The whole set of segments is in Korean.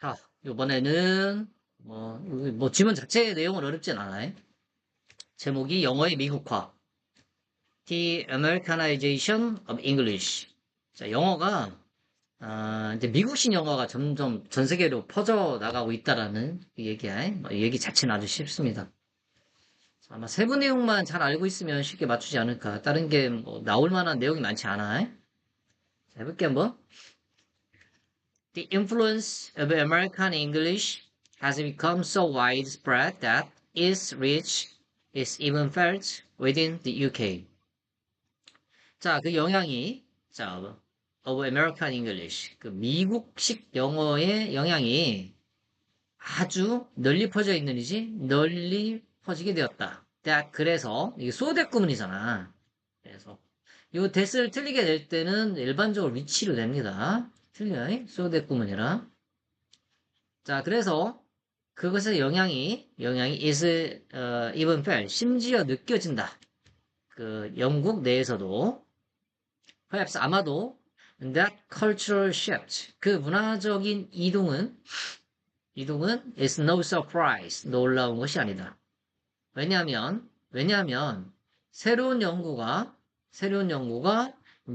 자, 이번에는 뭐 지문 자체의 내용은 어렵진 않아요. 제목이 영어의 미국화, The Americanization of English. 자, 영어가 이제 미국식 영어가 점점 전 세계로 퍼져 나가고 있다라는 이 얘기야. 이 얘기 자체는 아주 쉽습니다. 자, 아마 세부 내용만 잘 알고 있으면 쉽게 맞추지 않을까. 다른 게 뭐 나올 만한 내용이 많지 않아. 자, 해볼게 한번. The influence of American English has become so widespread that its reach is even felt within the UK. 자, 그 영향이, of American English, 그 미국식 영어의 영향이 아주 널리 퍼져 있는지 널리 퍼지게 되었다. 그래서, 이게 소대 구문이잖아. 그래서, 요 대스를 틀리게 낼 때는 일반적으로 위치로 냅니다. 틀려요. 소대 구문이라. 자, 그래서 그것의 영향이 is even felt, 심지어 느껴진다. 그 영국 내에서도 perhaps 아마도 that cultural shift, 그 문화적인 이동은 is no surprise, 놀라운 것이 아니다. 왜냐하면 새로운 연구가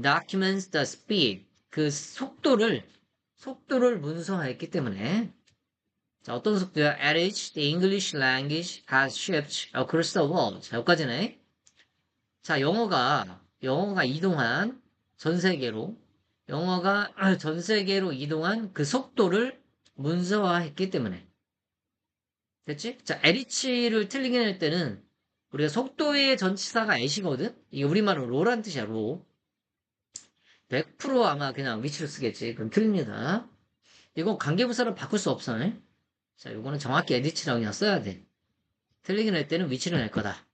documents the speed, 그 속도를 문서화했기 때문에. 자, 어떤 속도야? At which the English language has shifted across the world. 자, 여기까지네. 자, 영어가 이동한 전 세계로, 영어가 전 세계로 이동한 그 속도를 문서화했기 때문에. 됐지? 자, at를 틀리게 낼 때는 우리가 속도의 전치사가 at이거든? 이게 우리말로 로란 뜻이야, 로. 100% 아마 그냥 위치로 쓰겠지. 그럼 틀립니다. 이건 관계부사를 바꿀 수 없어. 자, 이거는 정확히 에디치라고 그냥 써야 돼. 틀리게 낼 때는 위치를 낼 거다.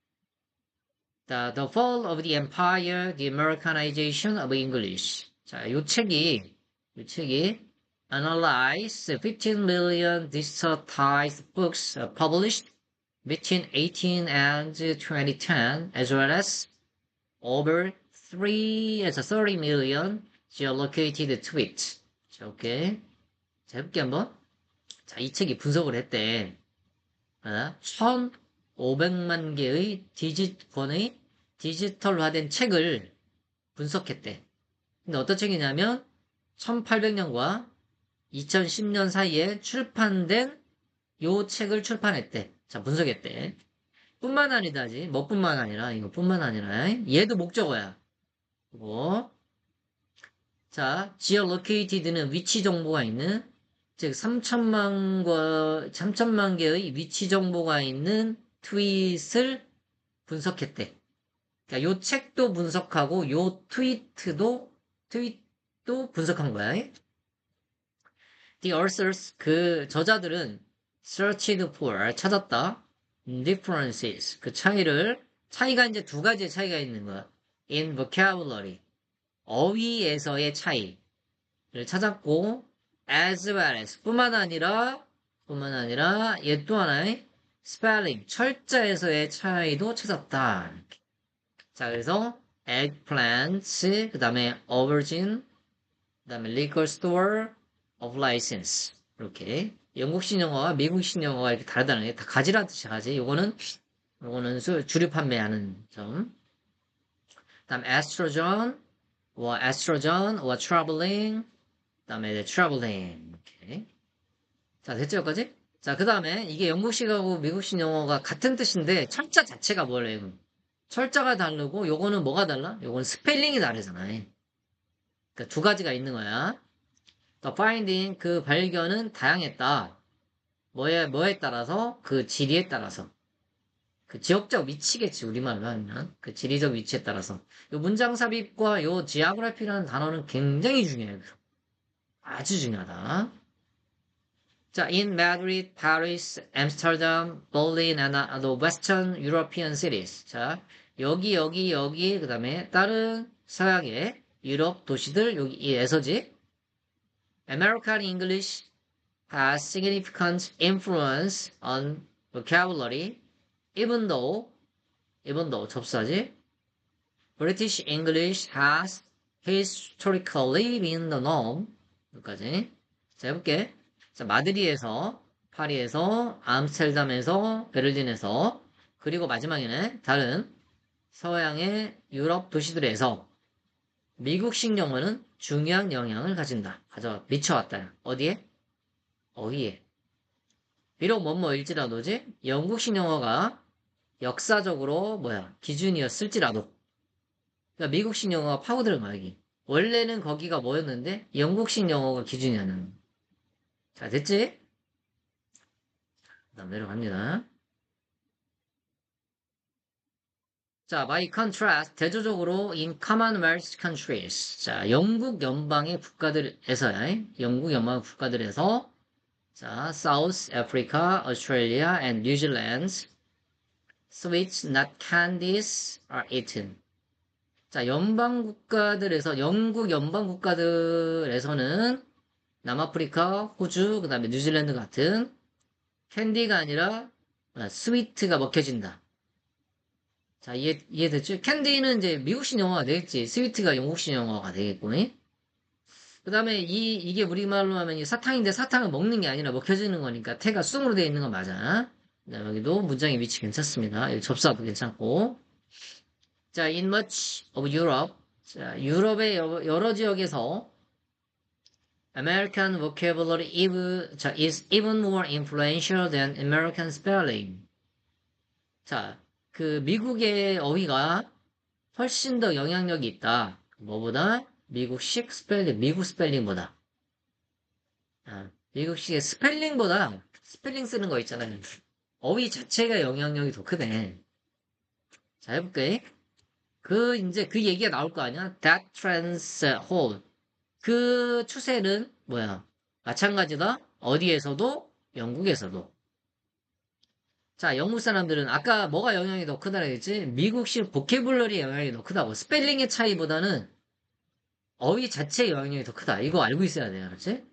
The Fall of the Empire, the Americanization of English. 자, 요 책이 analyze 15 million digitized books published between 18 and 2010, as well as over 30 million geolocated tweets. 자, 오케이. 자, 해볼게 한번. 자, 이 책이 분석을 했대. 1,500만 개의 디지털화된 책을 분석했대. 근데 어떤 책이냐면 1800년과 2010년 사이에 출판된 요 책을 출판했대. 자, 분석했대. 뿐만 아니다지. 뭐뿐만 아니라, 이거 뿐만 아니라. 얘도 목적어야. 그리고, 자, geolocated는 위치 정보가 있는, 즉 3천만 개의 위치 정보가 있는 트윗을 분석했대. 그러니까 요 책도 분석하고 요 트윗도 분석한 거야. The authors, 그 저자들은 searched for, 찾았다. differences, 그 차이가 이제 두 가지의 차이가 있는 거야. in vocabulary, 어휘에서의 차이를 찾았고, as well as, 뿐만 아니라, 얘 또 하나의 spelling, 철자에서의 차이도 찾았다. 자, 그래서 eggplants, 그 다음에 aubergine, 그 다음에 liquor store of license. 이렇게. 영국식 영어와 미국식 영어가 이렇게 다르다는 게 다 가지라는 뜻이 가지. 요거는 주류 판매하는 점. 그 다음에 estrogen, or traveling, 그 다음에 traveling. 이렇게. 자, 됐죠, 여기까지? 자, 그 다음에 이게 영국식하고 미국식 영어가 같은 뜻인데 철자 자체가 뭐래요? 철자가 다르고 요거는 뭐가 달라? 요거는 스펠링이 다르잖아. 그러니까 두 가지가 있는 거야. The finding, 그 발견은 다양했다. 뭐에 따라서? 그 지리에 따라서. 그 지역적 위치겠지, 우리말로 하면. 그 지리적 위치에 따라서. 요 문장 삽입과 요 geography라는 단어는 굉장히 중요해요. 아주 중요하다. 자, in Madrid, Paris, Amsterdam, Berlin, and the Western European cities. 자, 여기, 그 다음에 다른 서양의 유럽 도시들, 여기에서지. American English has significant influence on vocabulary, even though 접사지. British English has historically been the norm. 여기까지. 자, 해볼게. 자, 마드리에서, 파리에서, 암스테르담에서, 베를린에서, 그리고 마지막에는 다른 서양의 유럽 도시들에서 미국식 영어는 중요한 영향을 가진다. 미쳐왔다. 어디에? 어휘에. 비록 뭐뭐일지라도지 영국식 영어가 역사적으로 기준이었을지라도 그러니까 미국식 영어가 파고들은 거야 여기. 원래는 거기가 뭐였는데 영국식 영어가 기준이었는. 자 됐지? 그다음 내려갑니다. 자, by contrast, 대조적으로 in Commonwealth countries. 자, 영국 연방 국가들에서, 자, South Africa, Australia, and New Zealand, sweets, nut candies are eaten. 자, 영국 연방 국가들에서는 남아프리카, 호주, 그 다음에 뉴질랜드 같은 캔디가 아니라 스위트가 먹혀진다. 자, 이해됐죠? 캔디는 이제 미국식 영어가 되겠지. 스위트가 영국식 영어가 되겠고. 그 다음에 이게 우리말로 하면 사탕인데 사탕을 먹는 게 아니라 먹혀지는 거니까 태가 숭으로 되어 있는 건 맞아. 자, 여기도 문장의 위치 괜찮습니다. 여기 접수하도 괜찮고. 자, in much of Europe. 자, 유럽의 여러 지역에서 American vocabulary is even more influential than American spelling. 자, 그 미국의 어휘가 훨씬 더 영향력이 있다. 뭐보다? 미국 스펠링보다. 미국식의 스펠링 쓰는 거 있잖아요. 어휘 자체가 영향력이 더 크네. 자, 해볼게. 이제 그 얘기가 나올 거 아니야? That trends hold. 그 추세는 마찬가지다. 어디에서도? 영국에서도. 자, 영국 사람들은 아까 뭐가 영향이 더 크다고 했지? 미국식 보캐블러리 영향이 더 크다고. 스펠링의 차이보다는 어휘 자체의 영향력이 더 크다. 이거 알고 있어야 돼요. 알았지?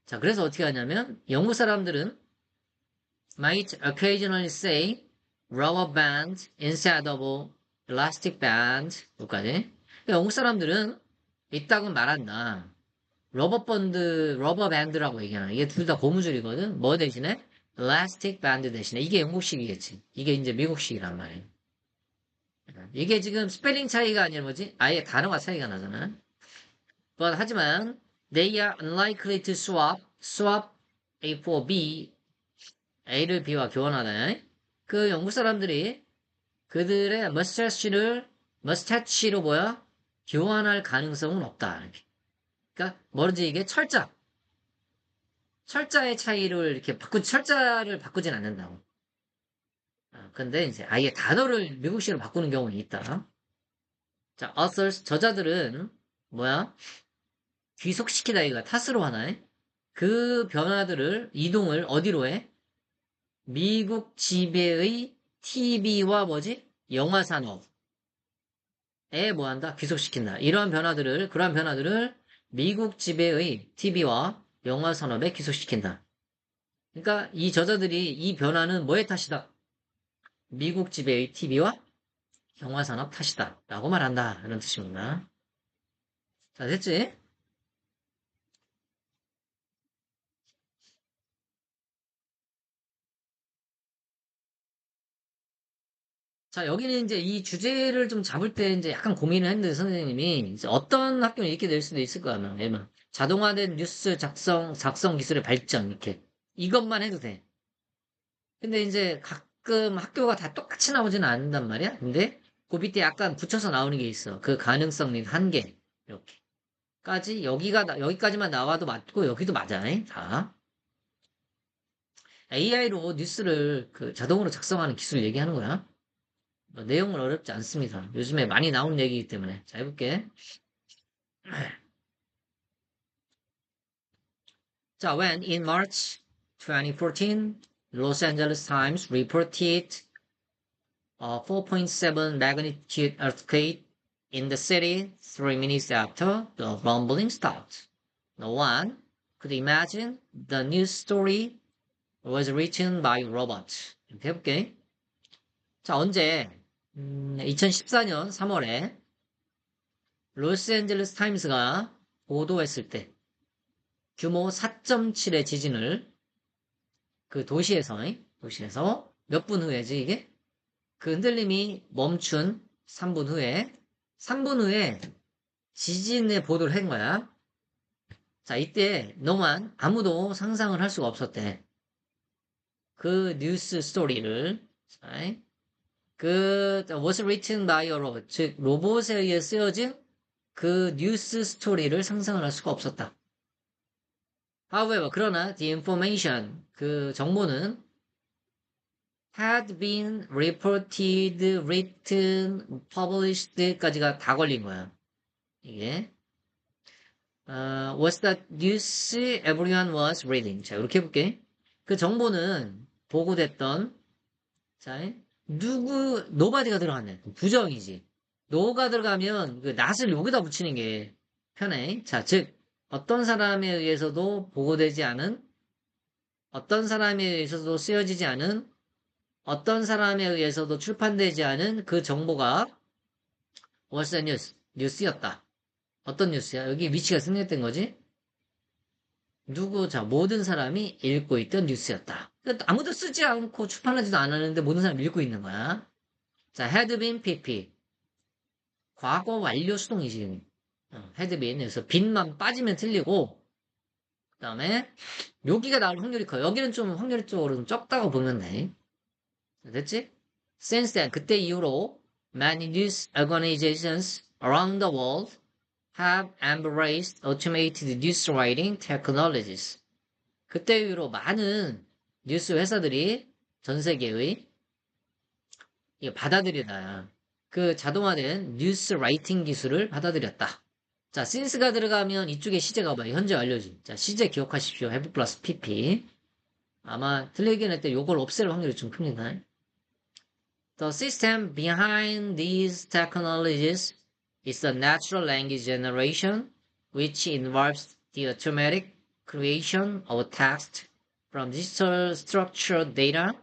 자, 그래서 어떻게 하냐면 영국 사람들은 might occasionally say rubber band instead of elastic band. 여기까지. 영국 사람들은 이따금 말한다. 러버 밴드라고 얘기하나. 이게 둘 다 고무줄이거든. 뭐 대신에? elastic band 대신에. 이게 영국식이겠지. 이게 이제 미국식이란 말이에요. 이게 지금 스펠링 차이가 아니라 뭐지? 아예 단어가 차이가 나잖아. 하지만 they are unlikely to swap A for B, A를 B와 교환하다. 그 영국 사람들이 그들의 머스타치로 교환할 가능성은 없다. 그러니까 뭐지 이게 철자의 차이를 이렇게 철자를 바꾸진 않는다고. 근데 이제 아예 단어를 미국식으로 바꾸는 경우는 있다. 자, authors 저자들은 귀속시키다 이가 탓으로 하나? 그 변화들을 이동을 어디로 해? 미국 지배의 TV와 영화 산업에 뭐한다? 귀속시킨다. 그러한 변화들을 미국 지배의 TV와 영화 산업에 귀속시킨다. 그러니까 이 저자들이 이 변화는 뭐의 탓이다? 미국 지배의 TV와 영화 산업 탓이다. 라고 말한다. 이런 뜻입니다. 자, 됐지? 자, 여기는 이제 이 주제를 좀 잡을 때 이제 약간 고민을 했는데 선생님이 이제 어떤 학교는 이렇게 될 수도 있을 거야. 예를 자동화된 뉴스 작성 기술의 발전, 이렇게. 이것만 해도 돼. 근데 이제 가끔 학교가 다 똑같이 나오지는 않는단 말이야. 근데 그 밑에 약간 붙여서 나오는 게 있어. 그 가능성 및 한계. 이렇게. 여기까지만 나와도 맞고, 여기도 맞아. 자. AI로 뉴스를 그 자동으로 작성하는 기술 얘기하는 거야. 내용은 어렵지 않습니다. 요즘에 많이 나온 얘기이기 때문에. 자, 해볼게. 자, when in March 2014, Los Angeles Times reported a 4.7 magnitude earthquake in the city 3 minutes after the rumbling stopped. No one could imagine the news story was written by robots. 이렇게 해볼게. 자, 언제? 2014년 3월에 로스앤젤레스 타임스가 보도했을 때 규모 4.7의 지진을 그 도시에서 몇 분 후에지 이게? 그 흔들림이 멈춘 3분 후에 지진의 보도를 한 거야. 자, 이때 너만 아무도 상상을 할 수가 없었대. 그 뉴스 스토리를. 자, was written by a robot. 즉, 로봇에 의해 쓰여진 그 뉴스 스토리를 상상을 할 수가 없었다. However, 그러나 the information, 그 정보는 had been reported, written, published까지가 다 걸린 거야. 이게 was the news everyone was reading. 자, 이렇게 해볼게. 그 정보는 보고됐던 자, nobody가 들어갔네. 부정이지. no가 들어가면 그 not을 여기다 붙이는 게 편해. 자, 즉 어떤 사람에 의해서도 보고되지 않은, 어떤 사람에 의해서도 쓰여지지 않은, 어떤 사람에 의해서도 출판되지 않은 그 정보가 was the news, 뉴스였다. 어떤 뉴스야? 여기 위치가 생략된 거지? 자, 모든 사람이 읽고 있던 뉴스였다. 그러니까 아무도 쓰지 않고 출판하지도 않았는데 모든 사람이 읽고 있는 거야. 자, had been PP. 과거 완료 수동이지. had been. 그래서 빈만 빠지면 틀리고, 그 다음에, 여기가 나올 확률이 커요. 여기는 좀 확률적으로 좀 적다고 보면 돼. 됐지? Since then, 그때 이후로, many news organizations around the world have embraced automated news writing technologies. 그때 이후로 많은 뉴스 회사들이 전 세계의 이거 받아들이다. 그 자동화된 뉴스 라이팅 기술을 받아들였다. 자, since가 들어가면 이쪽에 시제가 봐요. 현재 완료지. 자, 시제 기억하십시오. have 플러스 pp. 아마 틀리긴 할 때 요걸 없앨 확률이 좀 큽니다. The system behind these technologies is the natural language generation, which involves the automatic creation of text from digital structured data,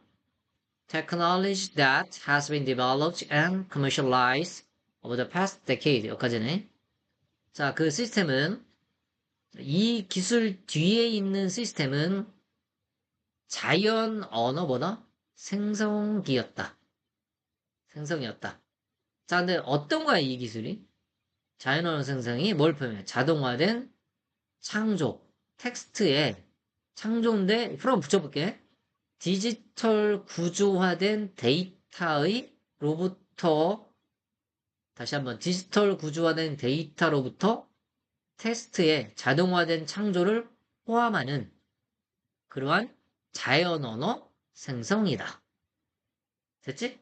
technology that has been developed and commercialized over the past decade. 여기까지네. 자, 그 시스템은, 이 기술 뒤에 있는 시스템은 자연 언어보다 생성기였다. 생성이었다. 자, 근데 어떤 거야, 이 기술이? 자연 언어 생성이 뭘 표현해? 자동화된 창조, 텍스트의 창조인데, 프로 붙여볼게. 디지털 구조화된 데이터의 로부터, 다시 한번 디지털 구조화된 데이터로부터 텍스트의 자동화된 창조를 포함하는 그러한 자연 언어 생성이다. 됐지?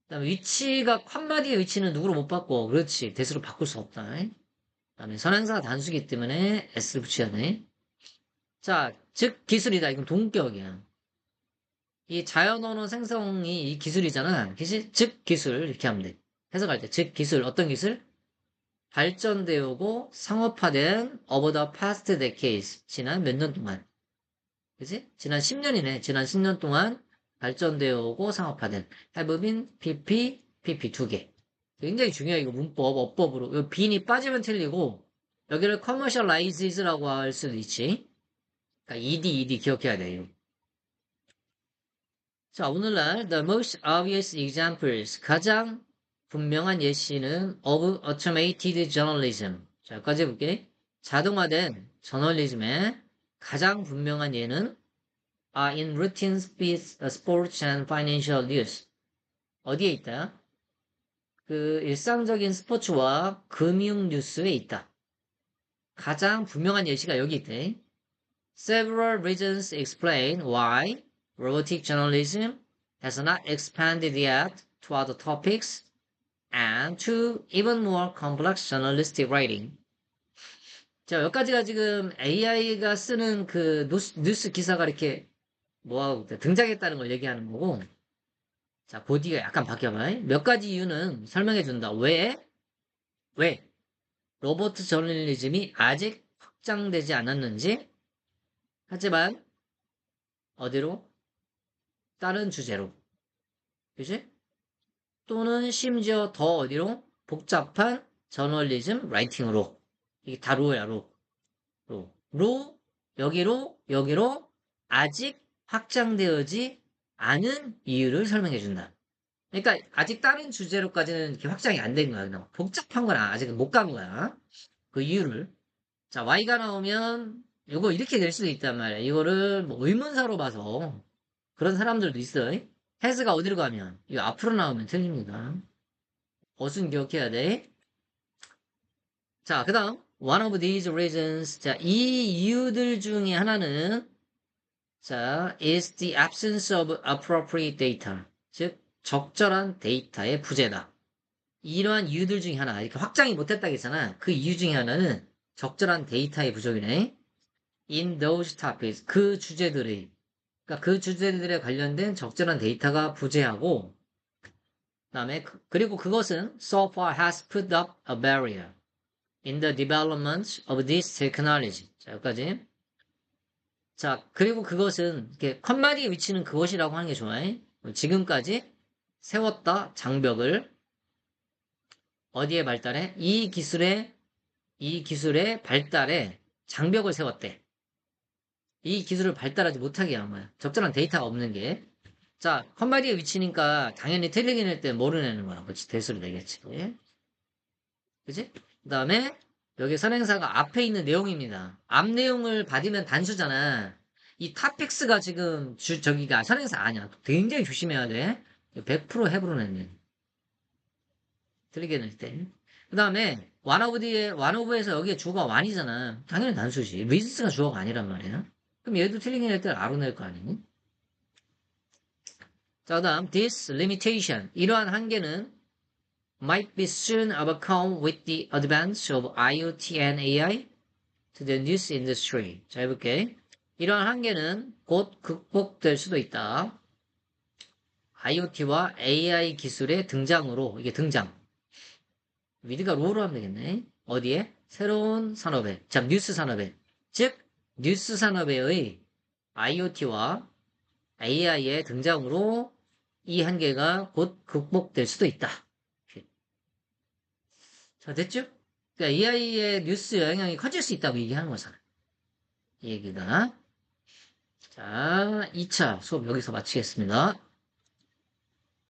그다음에 위치가 칸마디의 위치는 누구로 못 바꿔. 그렇지. 대수로 바꿀 수 없다. 그다음에 선행사가 단수기 때문에 s를 붙여야 돼. 자, 즉 기술이다. 이건 동격이야. 이 자연 언어 생성이 이 기술이잖아. 그치? 즉 기술 이렇게 하면 돼. 해석할 때 즉 기술 어떤 기술? 발전되고 상업화된 over the past decades 지난 몇 년 동안 그치? 지난 10년이네. 지난 10년 동안 발전되어 오고 상업화된 have been, PP 두 개. 굉장히 중요해, 이거 문법, 어법으로. 이 빈이 빠지면 틀리고, 여기를 commercializes라고 할 수도 있지. 그러니까 ED 기억해야 돼요. 자, 오늘날 the most obvious examples, 가장 분명한 예시는 of automated journalism. 자, 여기까지 해볼게. 자동화된 저널리즘의 가장 분명한 예는 in routine sports and financial news. 어디에 있다? 그 일상적인 스포츠와 금융 뉴스에 있다. 가장 분명한 예시가 여기 있대. Several reasons explain why robotic journalism has not expanded yet to other topics and to even more complex journalistic writing. 자, 여기까지가 지금 AI가 쓰는 그 뉴스 기사가 이렇게 뭐하고 등장했다는 걸 얘기하는 거고, 자, 보디가 약간 바뀌어봐. 몇 가지 이유는 설명해 준다. 왜? 로버트 저널리즘이 아직 확장되지 않았는지, 하지만, 어디로? 다른 주제로. 그지? 또는 심지어 더 어디로? 복잡한 저널리즘 라이팅으로. 이게 다 로야, 로. 여기로 아직 확장되어지 않은 이유를 설명해 준다. 그러니까 아직 다른 주제로까지는 이렇게 확장이 안 된 거야. 그냥 복잡한 건 아직 못 간 거야. 그 이유를. 자, y가 나오면 이거 이렇게 될 수도 있단 말이야. 이거를 뭐 의문사로 봐서 그런 사람들도 있어. has가 어디로 가면 이거 앞으로 나오면 틀립니다. 어순 기억해야 돼. 자, 그 다음 one of these reasons. 자, 이 이유들 중에 하나는 자, is the absence of appropriate data. 즉, 적절한 데이터의 부재다. 이러한 이유들 중에 하나, 이렇게 확장이 못했다고 했잖아. 그 이유 중에 하나는 적절한 데이터의 부족이네. In those topics, 그 주제들의, 그러니까 그 주제들에 관련된 적절한 데이터가 부재하고, 그다음에 그리고 그것은 so far has put up a barrier in the development of this technology. 자, 여기까지. 자, 그리고 그것은 이렇게 컷마디에 위치는 그것이라고 하는 게 좋아해. 지금까지 세웠다 장벽을 어디에 발달해? 이 기술의 발달에 장벽을 세웠대. 이 기술을 발달하지 못하게 한 거야. 적절한 데이터가 없는 게. 자, 컷마디에 위치니까 당연히 틀리긴 할 때 모르는 거야. 그렇지? 대수를 내겠지. 그지? 그 다음에 여기 선행사가 앞에 있는 내용입니다. 앞 내용을 받으면 단수잖아. 이 타픽스가 지금 저기가 선행사 아니야. 굉장히 조심해야 돼. 100% 해부로냈네. 틀리게 낼 때. 그 다음에 완오브에서 여기에 주어가 완이잖아. 당연히 단수지. 리스가 주어가 아니란 말이야. 그럼 얘도 틀리게 낼 때 아로 낼 거 아니니? 자, 그 다음 this limitation. 이러한 한계는 might be soon overcome with the advance of IoT and AI to the news industry. 자, 해볼게. 이러한 한계는 곧 극복될 수도 있다. IoT와 AI 기술의 등장으로, 이게 등장. 위드가 로로 하면 되겠네. 어디에? 새로운 산업에. 자, 뉴스 산업에. 즉, 뉴스 산업의 IoT와 AI의 등장으로 이 한계가 곧 극복될 수도 있다. 자, 됐죠? 그러니까 AI의 뉴스 영향이 커질 수 있다고 얘기하는 거잖아. 이 얘기가. 자, 2차 수업 여기서 마치겠습니다.